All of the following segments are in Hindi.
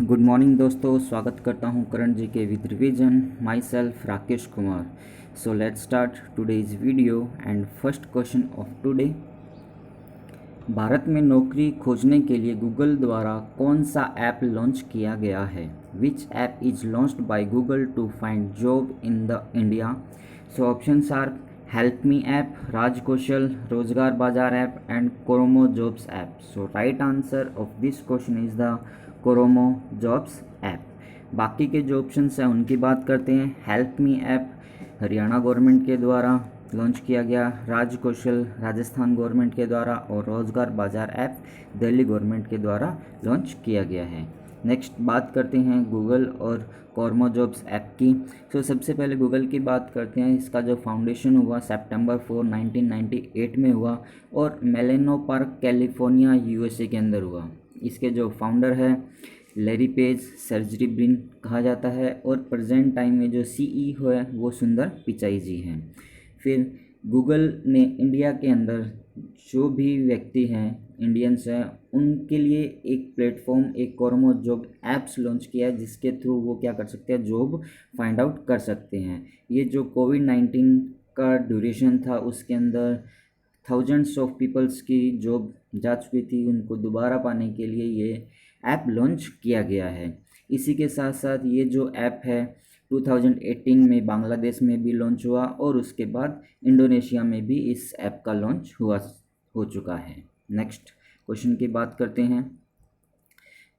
गुड मॉर्निंग दोस्तों, स्वागत करता हूं करण जी के with revision. My self Rakesh Kumar. So let's start today's video and first question of today. Bharat में नौकरी खोजने के लिए गूगल द्वारा कौन सा ऐप लॉन्च किया गया है? Which app is launched by Google to find job in the India? So options are help me app, Raj Kaushal, Rozgar Bazaar app and Kormo jobs app. So right answer of this question is the Kormo jobs app. बाकी के जो ऑप्शंस हैं उनकी बात करते हैं। Help me app Haryana government के द्वारा लॉन्च किया गया, राज कौशल राजस्थान गवर्नमेंट के द्वारा और रोजगार बाजार ऐप दिल्ली गवर्नमेंट के द्वारा लॉन्च किया गया है। नेक्स्ट बात करते हैं गूगल और कोरोमो जॉब्स ऐप की। सबसे पहले गूगल की बात करते हैं। इसका जो फाउंडेशन हुआ सितंबर 4, 1998 में हुआ और मेलेनो पार्क कैलिफोर्निया यूएसए के अंदर हुआ। इसके जो फाउंडर है लैरी पेज, सर्जरी ब्रिन कहा जाता है और प्रेजेंट टाइम में जो सीईओ है वो सुंदर पिचाई जी हैं। फिर गूगल ने इंडिया के अंदर जो भी व्यक्ति हैं इंडियंस हैं उनके लिए एक प्लेटफॉर्म, एक कोरोमो जॉब ऐप्स लॉन्च किया है जिसके थ्रू वो क्या कर सकते हैं, जॉब फाइंड आउट कर सकते हैं। ये जो कोविड-19 का ड्यूरेशन था उसके अंदर थाउजेंड्स ऑफ पीपल्स की जॉब जा चुकी थी, उनको दोबारा पाने के लिए ये ऐप लॉन्च किया गया है। इसी के साथ साथ ये जो ऐप है 2018 में बांग्लादेश में भी लॉन्च हुआ और उसके बाद इंडोनेशिया में भी इस ऐप का लॉन्च हो चुका है। नेक्स्ट क्वेश्चन की बात करते हैं।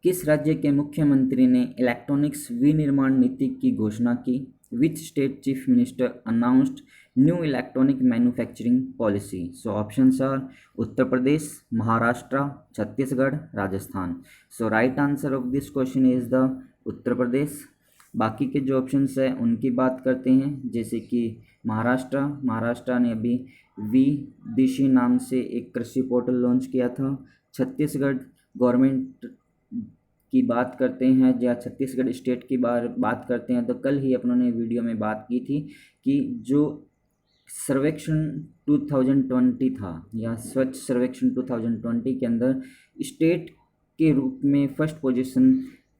किस राज्य के मुख्यमंत्री ने इलेक्ट्रॉनिक्स विनिर्माण नीति की घोषणा की? Which state chief minister announced new electronic manufacturing policy? So options are Uttar Pradesh, Maharashtra, Chhattisgarh, Rajasthan. So right answer of this question is the Uttar Pradesh. बाकी के जो ऑप्शंस है उनकी बात करते हैं, जैसे कि महाराष्ट्र ने अभी वी दिशी नाम से एक कृषि पोर्टल लॉन्च किया था। छत्तीसगढ़ गवर्नमेंट की बात करते हैं या छत्तीसगढ़ स्टेट की बात करते हैं तो कल ही अपनों ने वीडियो में बात की थी कि जो सर्वेक्षण 2020 था या स्वच्छ सर्वेक्षण 2020 के अंदर स्टेट के रूप में फर्स्ट पोजीशन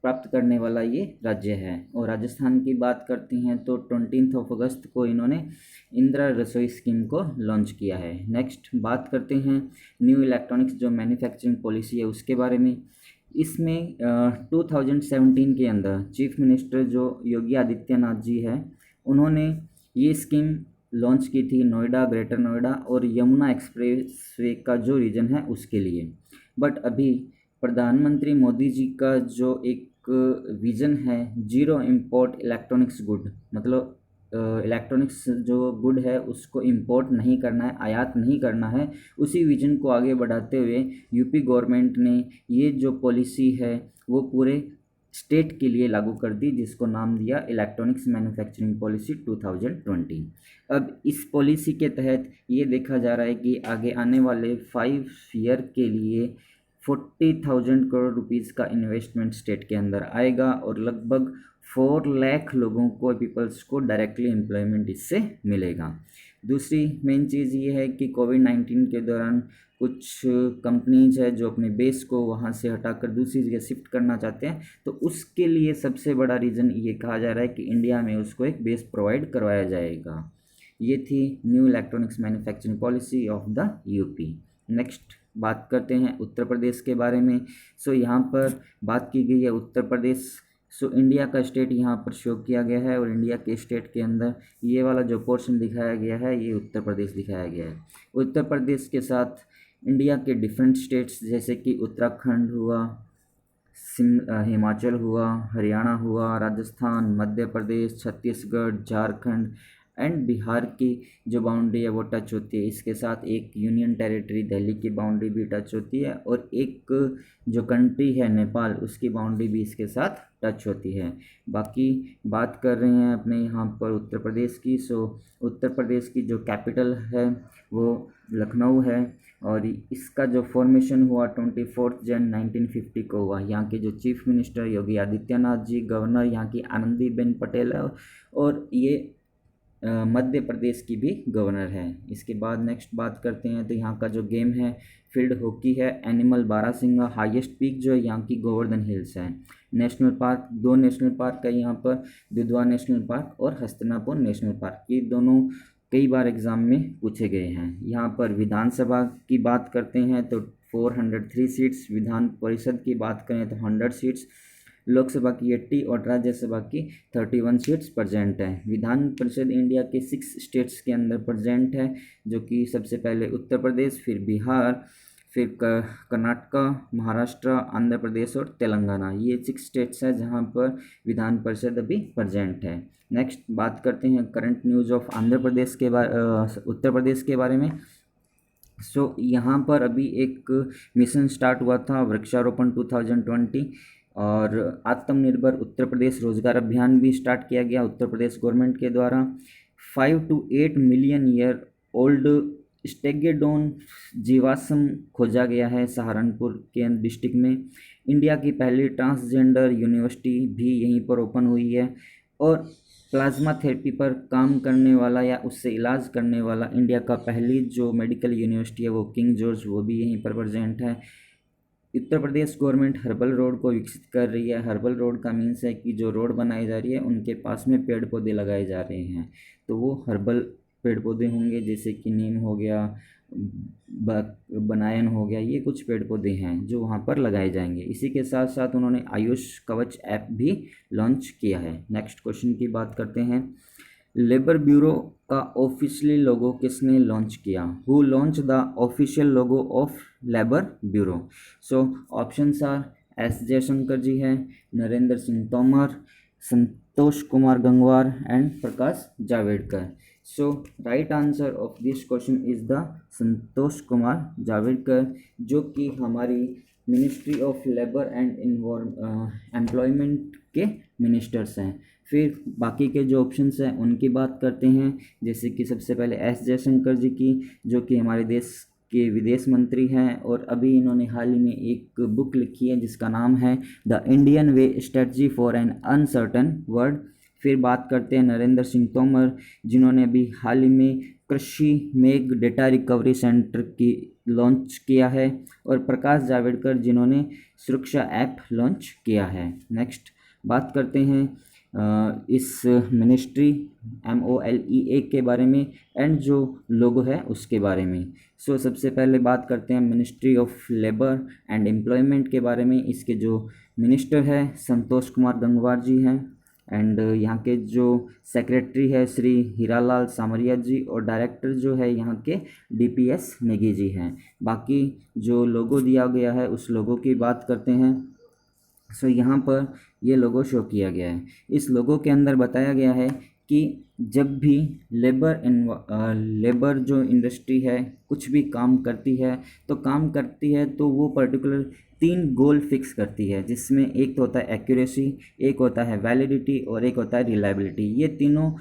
प्राप्त करने वाला ये राज्य है। और राजस्थान की बात करते हैं तो 20 अगस्त को इन्होंने इंदिरा रसोई स्कीम को लॉन्च किया है। नेक्स्ट बात करते हैं न्यू इलेक्ट्रॉनिक्स जो मैन्युफैक्चरिंग पॉलिसी है उसके बारे में। इसमें 2017 के अंदर चीफ मिनिस्टर जो योगी आदित्यनाथ जी है उन्होंने ये स्कीम लॉन्च की थी नोएडा, ग्रेटर नोएडा और यमुना एक्सप्रेसवे का जो रीजन है उसके लिए। बट अभी प्रधानमंत्री मोदी जी का जो एक विज़न है जीरो इम्पोर्ट इलेक्ट्रॉनिक्स गुड, मतलब इलेक्ट्रॉनिक्स जो गुड है उसको इंपोर्ट नहीं करना है, आयात नहीं करना है। उसी विजन को आगे बढ़ाते हुए यूपी गवर्नमेंट ने ये जो पॉलिसी है वो पूरे स्टेट के लिए लागू कर दी, जिसको नाम दिया इलेक्ट्रॉनिक्स मैन्युफैक्चरिंग पॉलिसी 2020। अब इस पॉलिसी के तहत ये देखा जा रहा है कि आगे आने वाले 5 ईयर के लिए 40,000 करोड़ रुपीज़ का इन्वेस्टमेंट स्टेट के अंदर आएगा और लगभग 4 लाख लोगों को, पीपल्स को डायरेक्टली एम्प्लॉयमेंट इससे मिलेगा। दूसरी मेन चीज़ ये है कि कोविड-19 के दौरान कुछ कंपनीज है जो अपने बेस को वहाँ से हटाकर दूसरी जगह शिफ्ट करना चाहते हैं, तो उसके लिए सबसे बड़ा रीज़न ये कहा जा रहा है कि इंडिया में उसको एक बेस प्रोवाइड करवाया जाएगा। ये थी new electronics manufacturing policy of the UP. Next बात करते हैं उत्तर प्रदेश के बारे में। यहाँ पर बात की गई है उत्तर प्रदेश। इंडिया का स्टेट यहाँ पर शो किया गया है और इंडिया के स्टेट के अंदर ये वाला जो पोर्शन दिखाया गया है ये उत्तर प्रदेश दिखाया गया है। उत्तर प्रदेश के साथ इंडिया के डिफरेंट स्टेट्स जैसे कि उत्तराखंड हुआ, हिमाचल हुआ, हरियाणा हुआ, राजस्थान, मध्य प्रदेश, छत्तीसगढ़, झारखंड एंड बिहार की जो बाउंड्री है वो टच होती है। इसके साथ एक यूनियन टेरिटरी दिल्ली की बाउंड्री भी टच होती है और एक जो कंट्री है नेपाल उसकी बाउंड्री भी इसके साथ टच होती है। बाकी बात कर रहे हैं अपने यहाँ पर उत्तर प्रदेश की। उत्तर प्रदेश की जो कैपिटल है वो लखनऊ है और इसका जो फॉर्मेशन हुआ 24 जन 1950 को हुआ। यहाँ के जो chief minister Yogi Adityanath ji, governor यहाँ की आनंदीबेन पटेल है और ये मध्य प्रदेश की भी गवर्नर है। इसके बाद नेक्स्ट बात करते हैं तो यहाँ का जो गेम है फील्ड हॉकी है। एनिमल बारहसिंगा, हाईएस्ट पीक जो है यहाँ की गोवर्धन हिल्स है। नेशनल पार्क, दो नेशनल पार्क है यहाँ पर, दुधवा नेशनल पार्क और हस्तिनापुर नेशनल पार्क। ये दोनों कई बार एग्जाम में पूछे गए हैं। यहाँ पर विधानसभा की बात करते हैं तो 403 सीट्स, विधान परिषद की बात करें तो 100 सीट्स, लोकसभा की 80 और राज्यसभा की 31 सीट्स प्रेजेंट है। विधान परिषद इंडिया के 6 स्टेट्स के अंदर प्रेजेंट है, जो कि सबसे पहले उत्तर प्रदेश, फिर बिहार, फिर कर्नाटका, महाराष्ट्र, आंध्र प्रदेश और तेलंगाना। ये 6 स्टेट्स हैं जहाँ पर विधान परिषद अभी प्रेजेंट है। नेक्स्ट बात करते हैं current news of Andhra Pradesh के उत्तर प्रदेश के बारे में। यहाँ पर अभी एक मिशन स्टार्ट हुआ था, वृक्षारोपण 2020, और आत्मनिर्भर उत्तर प्रदेश रोजगार अभियान भी स्टार्ट किया गया उत्तर प्रदेश गवर्नमेंट के द्वारा। 5 to 8 मिलियन ईयर ओल्ड स्टेगोडोन जीवाश्म खोजा गया है सहारनपुर के डिस्ट्रिक्ट में। इंडिया की पहली ट्रांसजेंडर यूनिवर्सिटी भी यहीं पर ओपन हुई है। और प्लाज्मा थेरेपी पर काम करने वाला या उससे इलाज करने वाला इंडिया का पहली जो मेडिकल यूनिवर्सिटी है वो किंग जॉर्ज, वो भी यहीं पर प्रेजेंट है। Uttar Pradesh government herbal road को विकसित कर रही है। हर्बल रोड का मीन्स है कि जो रोड बनाई जा रही है उनके पास में पेड़ पौधे लगाए जा रहे हैं, तो वो हर्बल पेड़ पौधे होंगे, जैसे कि नीम हो गया, बनायन हो गया, ये कुछ पेड़ पौधे हैं जो वहाँ पर लगाए जाएंगे। इसी के साथ साथ उन्होंने आयुष कवच ऐप भी लॉन्च किया है। नेक्स्ट क्वेश्चन की बात करते हैं। लेबर ब्यूरो का ऑफिशियली लोगो किसने लॉन्च किया? Who launched the official logo of labour bureau? So options are S Jaishankar ji हैं, Narendra Singh Tomar, Santosh Kumar Gangwar and Prakash Javadekar. So right answer of this question is the Santosh Kumar Javadekar, जो कि हमारी ministry of labour and employment के मिनिस्टर्स हैं। फिर बाकी के जो ऑप्शंस हैं उनकी बात करते हैं, जैसे कि सबसे पहले एस जयशंकर जी की, जो कि हमारे देश के विदेश मंत्री हैं, और अभी इन्होंने हाल ही में एक बुक लिखी है जिसका नाम है the Indian way strategy for an uncertain world. फिर बात करते हैं नरेंद्र सिंह तोमर, जिन्होंने अभी हाल ही में कृषि मेघ डेटा रिकवरी सेंटर की लॉन्च किया है, और प्रकाश जावड़ेकर जिन्होंने सुरक्षा ऐप लॉन्च किया है। नेक्स्ट बात करते हैं इस मिनिस्ट्री MOLEA के बारे में एंड जो लोगो है उसके बारे में। सो सबसे पहले बात करते हैं ministry of labour and employment के बारे में। इसके जो मिनिस्टर है संतोष कुमार गंगवार जी हैं, एंड यहाँ के जो सेक्रेटरी है श्री हीरालाल सामरिया जी, और डायरेक्टर जो है यहाँ के DPS नेगी जी हैं। बाकी जो लोगो दिया गया है उस लोगो की बात करते हैं। सो यहाँ पर ये लोगो शो किया गया है। इस लोगो के अंदर बताया गया है कि जब भी लेबर जो इंडस्ट्री है कुछ भी काम करती है तो वो पर्टिकुलर 3 गोल फिक्स करती है, जिसमें एक तो होता है एक्यूरेसी, एक होता है वैलिडिटी और एक होता है रिलायबिलिटी। ये तीनों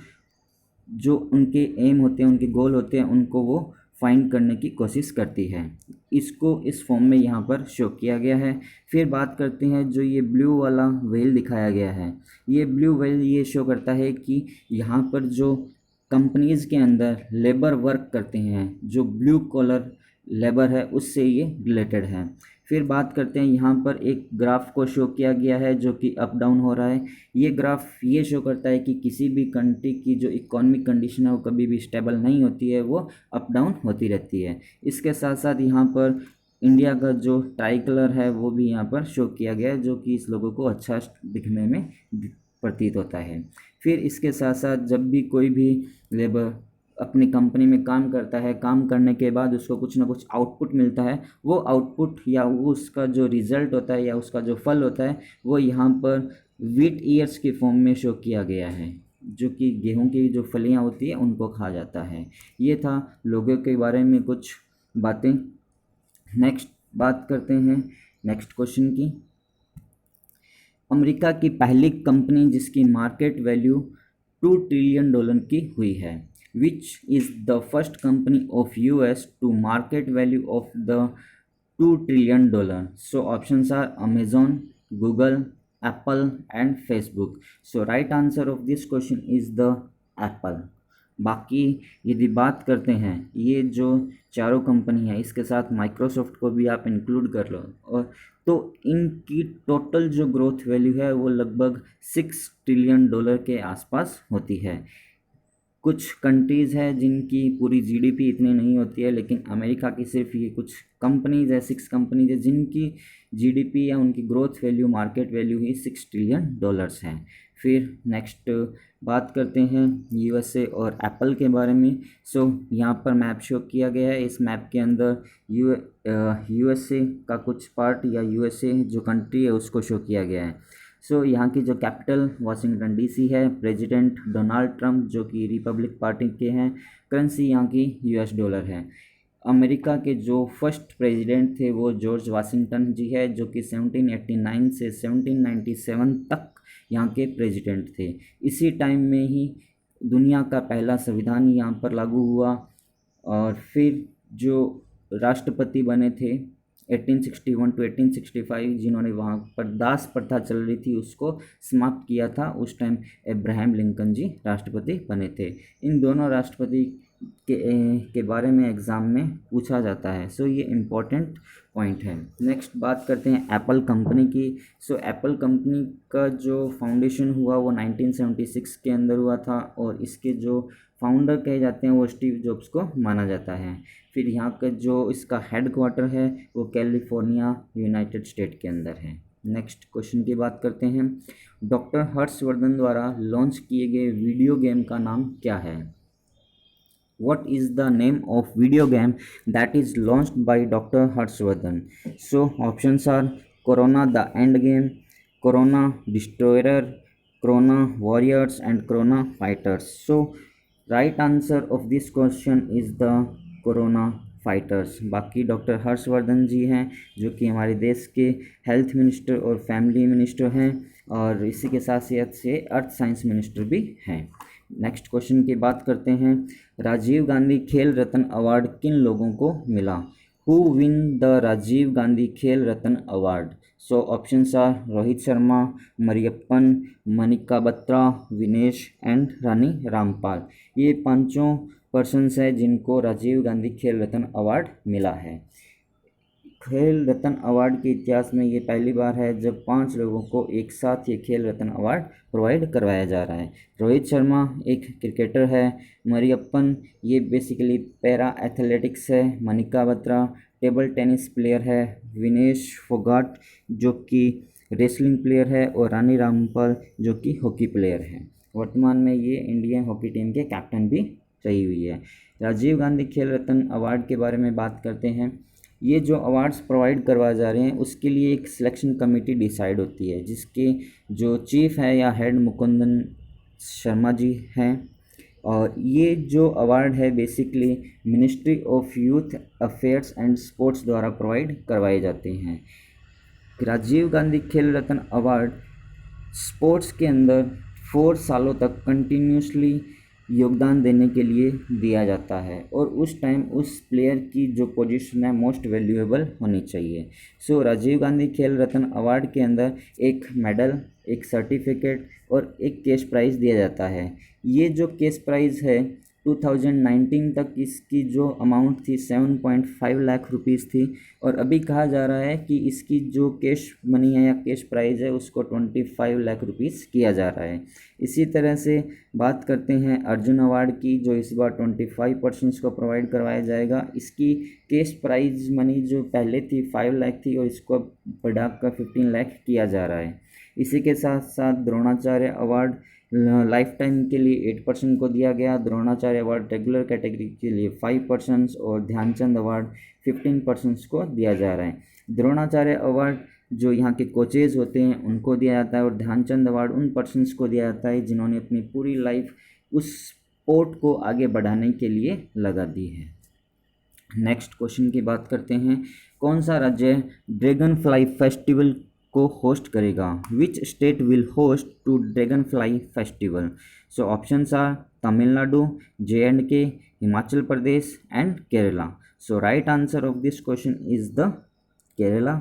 जो उनके एम होते हैं, उनके गोल होते हैं, उनको वो फाइंड करने की कोशिश करती है। इसको इस फॉर्म में यहाँ पर शो किया गया है। फिर बात करते हैं जो ये ब्लू वाला व्हेल दिखाया गया है, ये ब्लू व्हेल ये शो करता है कि यहाँ पर जो कंपनीज़ के अंदर लेबर वर्क करते हैं, जो ब्लू कॉलर लेबर है, उससे ये रिलेटेड है। फिर बात करते हैं यहाँ पर एक ग्राफ को शो किया गया है जो कि अप डाउन हो रहा है। ये ग्राफ ये शो करता है कि किसी भी कंट्री की जो इकोनॉमिक कंडीशन है वो कभी भी स्टेबल नहीं होती है, वो अप डाउन होती रहती है। इसके साथ साथ यहाँ पर इंडिया का जो ट्राई कलर है वो भी यहाँ पर शो किया गया है, जो कि इस लोगों को अच्छा दिखने में प्रतीत होता है। फिर इसके साथ साथ जब भी कोई भी लेबर अपनी कंपनी में काम करता है, काम करने के बाद उसको कुछ ना कुछ आउटपुट मिलता है, वो आउटपुट या वो उसका जो रिज़ल्ट होता है या उसका जो फल होता है वो यहाँ पर व्हीट ईयर्स के फॉर्म में शो किया गया है, जो कि गेहूं की जो फलियाँ होती है उनको खा जाता है। ये था लोगों के बारे में कुछ बातें। नेक्स्ट बात करते हैं नेक्स्ट क्वेश्चन की। अमेरिका की पहली कंपनी जिसकी मार्केट वैल्यू $2 ट्रिलियन की हुई है, which is the first company of US to market value of the $2 trillion? So options are Amazon, Google, Apple and Facebook. So right answer of this question is the Apple. बाकी यदि बात करते हैं, ये जो चारों कंपनी है इसके साथ माइक्रोसॉफ्ट को भी आप इंक्लूड कर लो, और तो इनकी टोटल जो ग्रोथ वैल्यू है वो लगभग $6 ट्रिलियन के आसपास होती है। कुछ कंट्रीज़ है जिनकी पूरी जीडीपी इतनी नहीं होती है, लेकिन अमेरिका की सिर्फ ये कुछ कंपनीज है, 6 कंपनीज है जिनकी जीडीपी या उनकी ग्रोथ वैल्यू, मार्केट वैल्यू ही $6 ट्रिलियन है। फिर नेक्स्ट बात करते हैं यूएसए और एप्पल के बारे में। सो यहाँ पर मैप शो किया गया है। इस मैप के अंदर यूएसए का कुछ पार्ट या यूएसए जो कंट्री है उसको शो किया गया है। सो यहाँ की जो कैपिटल वाशिंगटन डीसी है, प्रेसिडेंट डोनाल्ड ट्रंप जो कि रिपब्लिक पार्टी के हैं, करेंसी यहाँ की यूएस डॉलर है। अमेरिका के जो फर्स्ट प्रेसिडेंट थे वो जॉर्ज वाशिंगटन जी है, जो कि 1789 से 1797 तक यहाँ के प्रेसिडेंट थे। इसी टाइम में ही दुनिया का पहला संविधान यहाँ पर लागू हुआ, और फिर जो राष्ट्रपति बने थे 1861 टू 1865, जिन्होंने वहाँ पर दास प्रथा चल रही थी उसको समाप्त किया था, उस टाइम अब्राहम लिंकन जी राष्ट्रपति बने थे। इन दोनों राष्ट्रपति के बारे में एग्ज़ाम में पूछा जाता है। सो ये इम्पोर्टेंट पॉइंट है। नेक्स्ट बात करते हैं एप्पल कंपनी की। सो एप्पल कंपनी का जो फाउंडेशन हुआ वो 1976 के अंदर हुआ था, और इसके जो फाउंडर कहे जाते हैं वो स्टीव जॉब्स को माना जाता है। फिर यहाँ का जो इसका हेड क्वार्टर है वो कैलिफोर्निया, यूनाइटेड स्टेट के अंदर है। नेक्स्ट क्वेश्चन की बात करते हैं। डॉक्टर हर्षवर्धन द्वारा लॉन्च किए गए वीडियो गेम का नाम क्या है? What is the name of video game that is launched by Dr. Harshvardhan? So options are Corona the End Game, Corona Destroyer, Corona Warriors and Corona Fighters. So right answer of this question is the Corona fighters. बाकी डॉक्टर हर्षवर्धन जी हैं जो कि हमारे देश के हेल्थ मिनिस्टर और फैमिली मिनिस्टर हैं, और इसी के साथ साथ से अर्थ साइंस मिनिस्टर भी हैं। नेक्स्ट क्वेश्चन की बात करते हैं। राजीव गांधी खेल रत्न अवार्ड किन लोगों को मिला? Who win the Rajiv Gandhi Khel Ratna award? So options are Rohit Sharma, Mariyappan, Manika Batra, Vinesh and Rani Rampal. ये पांचों पर्सन्स हैं जिनको राजीव गांधी खेल रत्न अवार्ड मिला है। खेल रत्न अवार्ड के इतिहास में ये पहली बार है जब 5 लोगों को एक साथ ये खेल रत्न अवार्ड प्रोवाइड करवाया जा रहा है। रोहित शर्मा एक क्रिकेटर है, मरियप्पन ये बेसिकली पैरा एथलेटिक्स है, Manika Batra table tennis player है, विनेश फोगाट जो कि रेसलिंग प्लेयर है, और रानी रामपाल जो कि हॉकी प्लेयर है। वर्तमान में ये इंडियन हॉकी टीम के कैप्टन भी रही हुई है। राजीव गांधी खेल रत्न अवार्ड के बारे में बात करते हैं। ये जो अवार्ड्स प्रोवाइड करवाए जा रहे हैं उसके लिए एक सिलेक्शन कमेटी डिसाइड होती है, जिसके जो चीफ है या हेड मुकुंदन शर्मा जी हैं, और ये जो अवार्ड है basically ministry of youth affairs and sports द्वारा प्रोवाइड करवाए जाते हैं। राजीव गांधी खेल रत्न अवार्ड स्पोर्ट्स के अंदर 4 सालों तक कंटिन्यूसली योगदान देने के लिए दिया जाता है, और उस टाइम उस प्लेयर की जो पोजीशन है मोस्ट वैल्यूएबल होनी चाहिए। सो राजीव गांधी खेल रत्न अवार्ड के अंदर एक मेडल, एक सर्टिफिकेट और एक कैश प्राइज़ दिया जाता है। ये जो कैश प्राइज़ है 2019 तक इसकी जो अमाउंट थी 7.5 लाख रुपीज़ थी, और अभी कहा जा रहा है कि इसकी जो कैश मनी है या कैश प्राइज़ है उसको 25 लाख रुपीज़ किया जा रहा है। इसी तरह से बात करते हैं अर्जुन अवार्ड की, जो इस बार 25% को प्रोवाइड करवाया जाएगा। इसकी कैश प्राइज़ मनी जो पहले थी 5 लाख थी, और इसको बढ़ाकर 15 लाख किया जा रहा है। इसी के साथ साथ द्रोणाचार्य अवार्ड लाइफ टाइम के लिए 8% को दिया गया, द्रोणाचार्य अवार्ड रेगुलर कैटेगरी के लिए 5% और ध्यानचंद अवार्ड 15% को दिया जा रहा है। द्रोणाचार्य अवार्ड जो यहाँ के कोचेज होते हैं उनको दिया जाता है, और ध्यानचंद अवार्ड उन पर्सन्स को दिया जाता है जिन्होंने अपनी पूरी लाइफ उस स्पोर्ट को आगे बढ़ाने के लिए लगा दी है। नेक्स्ट क्वेश्चन की बात करते हैं। कौन सा राज्य ड्रैगन फ्लाई फेस्टिवल को होस्ट करेगा? Which state will host to dragon fly festival? So options are Tamil Nadu, J&K, Himachal Pradesh and Kerala. So right answer of this question is the Kerala.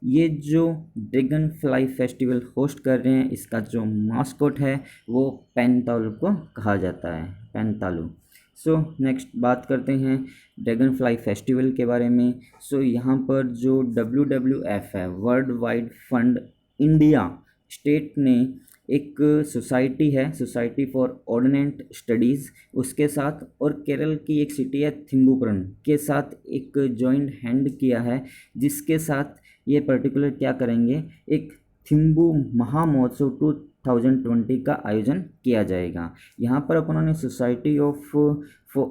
ये जो ड्रैगन फ्लाई फेस्टिवल होस्ट कर रहे हैं, इसका जो मास्कोट है वो पेंतालू को कहा जाता है, पेंतालू। सो नेक्स्ट बात करते हैं ड्रैगन फ्लाई फेस्टिवल के बारे में। सो यहाँ पर जो WWF है, world wide fund India state ने एक सोसाइटी है, सोसाइटी फॉर ऑर्डिनेंट स्टडीज़, उसके साथ और केरल की एक सिटी है थिम्बुपुरम के साथ एक जॉइंट हैंड किया है, जिसके साथ ये पर्टिकुलर क्या करेंगे, एक थिम्बू महामहोत्सव 2020 का आयोजन किया जाएगा। यहाँ पर अपन ने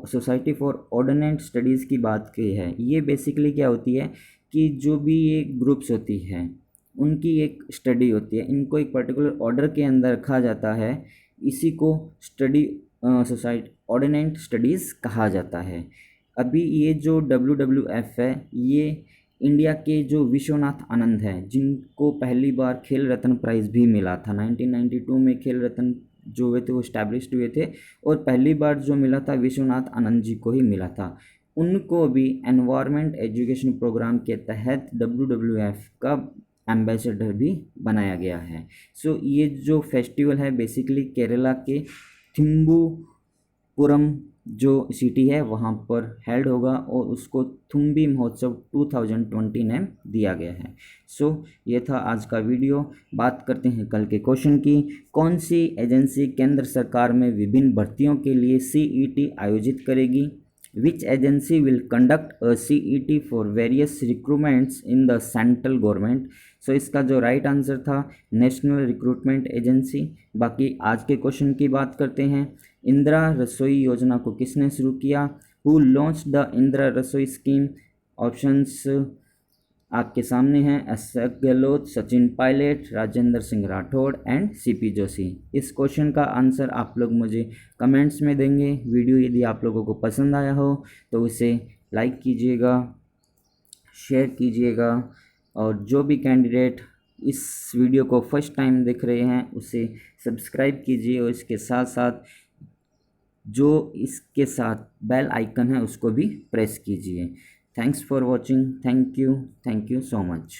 सोसाइटी फॉर ऑर्डिनेंट स्टडीज़ की बात की है। ये बेसिकली क्या होती है कि जो भी ये ग्रुप्स होती हैं उनकी एक स्टडी होती है, इनको एक पर्टिकुलर ऑर्डर के अंदर रखा जाता है, इसी को स्टडी सोसाइटी ऑर्डिनेंट स्टडीज़ कहा जाता है। अभी ये जो WWF है, ये इंडिया के जो विश्वनाथ आनंद हैं, जिनको पहली बार खेल रत्न प्राइज़ भी मिला था, 1992 में खेल रत्न जो हुए थे वो इस्टेब्लिश्ड हुए थे, और पहली बार जो मिला था विश्वनाथ आनंद जी को ही मिला था। उनको भी एनवायरमेंट एजुकेशन प्रोग्राम के तहत WWF का एम्बेसडर भी बनाया गया है। सो ये जो फेस्टिवल है बेसिकली केरला के थिम्बुपुरम जो सिटी है वहाँ पर हेल्ड होगा, और उसको थुम्बी महोत्सव 2020 नेम दिया गया है। सो ये था आज का वीडियो। बात करते हैं कल के क्वेश्चन की। कौन सी एजेंसी केंद्र सरकार में विभिन्न भर्तियों के लिए CET आयोजित करेगी? Which agency will conduct a CET for various recruitments in the central government? सो इसका जो राइट आंसर था नेशनल रिक्रूटमेंट एजेंसी। बाकी आज के क्वेश्चन की बात करते हैं। इंदिरा रसोई योजना को किसने शुरू किया? हु लॉन्च द इंदिरा रसोई स्कीम? ऑप्शंस आपके सामने हैं, अशोक गहलोत, सचिन पायलट, राजेंद्र सिंह राठौड़ एंड CP जोशी। इस क्वेश्चन का आंसर आप लोग मुझे कमेंट्स में देंगे। वीडियो यदि आप लोगों को पसंद आया हो तो उसे लाइक कीजिएगा, शेयर कीजिएगा, और जो भी कैंडिडेट इस वीडियो को फर्स्ट टाइम देख रहे हैं उसे सब्सक्राइब कीजिए, और इसके साथ साथ जो इसके साथ बेल आइकन है उसको भी प्रेस कीजिए। Thanks for watching. Thank you so much.